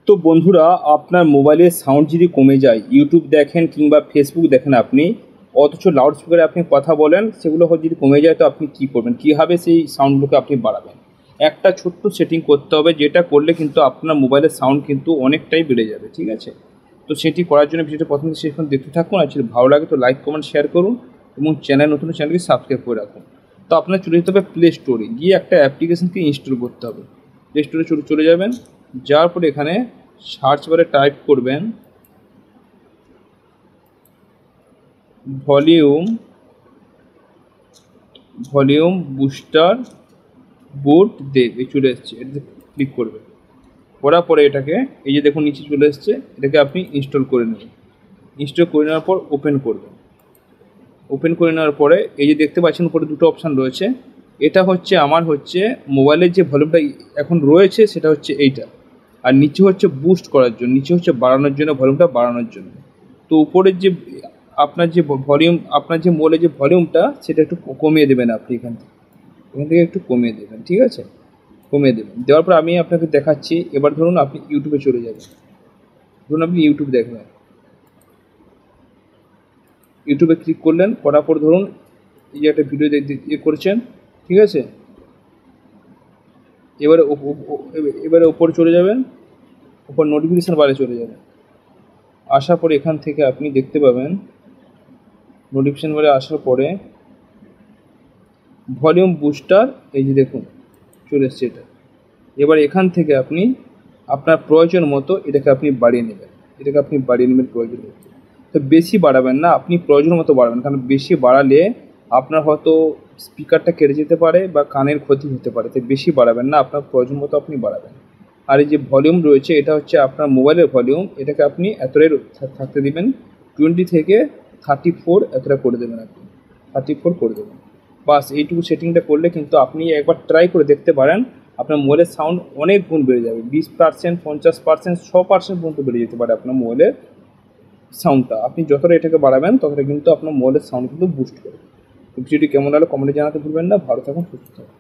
তো বন্ধুরা, আপনার মোবাইলের সাউন্ড যদি কমে যায়, ইউটিউব দেখেন কিংবা ফেসবুক দেখেন আপনি, অথচ লাউডস্পিকারে আপনি কথা বলেন, সেগুলো যদি কমে যায় তো আপনি কী করবেন, কীভাবে সেই সাউন্ডগুলোকে আপনি বাড়াবেন? একটা ছোট্ট সেটিং করতে হবে, যেটা করলে কিন্তু আপনার মোবাইলের সাউন্ড কিন্তু অনেকটাই বেড়ে যাবে, ঠিক আছে? তো সেটি করার জন্য ভিডিওটা প্রথম থেকে শেষ পর্যন্ত দেখতে থাকুন, আর যদি ভালো লাগে তো লাইক কমেন্ট শেয়ার করুন এবং নতুন চ্যানেলকে সাবস্ক্রাইব করে রাখুন। তো আপনার চলে যেতে হবে প্লে স্টোরে, গিয়ে একটা অ্যাপ্লিকেশনকে ইনস্টল করতে হবে। প্লে স্টোরে চলে যাবেন, যাওয়ার পরে এখানে সার্চ বারে টাইপ করবেন ভলিউম বুস্টার বুট দেব, চলে এসছে, এটাতে ক্লিক করবেন। করার পরে এটাকে এই যে দেখুন নিচে চলে এসছে, এটাকে আপনি ইনস্টল করে নেবেন। ইনস্টল করে নেওয়ার পর ওপেন করবেন। ওপেন করে নেওয়ার পরে এই যে দেখতে পাচ্ছেন উপরে দুটো অপশান রয়েছে, এটা হচ্ছে আমার মোবাইলের যে ভলিউমটা এখন রয়েছে সেটা হচ্ছে এইটা, আর নিচে হচ্ছে বুস্ট করার জন্য, নিচে হচ্ছে বাড়ানোর জন্য, ভলিউমটা বাড়ানোর জন্য। তো উপরের যে আপনার যে ভলিউম, আপনার যে মোবাইলের যে ভলিউমটা সেটা একটু কমিয়ে দেবেন আপনি এখান থেকে একটু কমিয়ে দেবেন, ঠিক আছে? কমিয়ে দেবেন। দেওয়ার পর আমি আপনাকে দেখাচ্ছি। এবার ধরুন আপনি ইউটিউবে চলে যাবেন, ধরুন আপনি ইউটিউব দেখবেন, ইউটিউবে ক্লিক করলেন, করার পর ধরুন এই যে একটা ভিডিও করেছেন, ঠিক আছে? এবারে ওপরে চলে যাবেন, ওপর নোটিফিকেশান বারে চলে যাবেন। আসার পরে এখান থেকে আপনি দেখতে পাবেন, নোটিফিকেশান বারে আসার পরে ভলিউম বুস্টার, এই যে দেখুন চলে এসছে এটা। এবার এখান থেকে আপনি আপনার প্রয়োজন মতো এটাকে আপনি বাড়িয়ে নেবেন, প্রয়োজন মতো। তো বেশি বাড়াবেন না, আপনি প্রয়োজন মতো বাড়াবেন, কারণ বেশি বাড়ালে আপনার হয়তো স্পিকারটা কেটে যেতে পারে বা কানের ক্ষতি হতে পারে। তো বেশি বাড়াবেন না, আপনার প্রয়োজন মতো আপনি বাড়াবেন। আর এই যে ভলিউম রয়েছে, এটা হচ্ছে আপনার মোবাইলের ভলিউম, এটাকে আপনি এতটাই থাকতে দিবেন, 20 থেকে 34 এতটা করে দেবেন, আপনি 34 করে দেবেন। বাস এইটুকু সেটিংটা করলে কিন্তু আপনি একবার ট্রাই করে দেখতে পারেন, আপনার মোবাইলের সাউন্ড অনেক গুণ বেড়ে যাবে। 20%, 50%, 100% পর্যন্ত বেড়ে যেতে পারে আপনার মোবাইলের সাউন্ডটা। আপনি যতটা এটাকে বাড়াবেন ততটা কিন্তু আপনার মোবাইলের সাউন্ড কিন্তু বুস্ট করবে। ভিডিওটি কেমন লাগলো কমেন্টে জানাতে ভুলবেন না। ভালো থাকুন, সুস্থ থাকুন।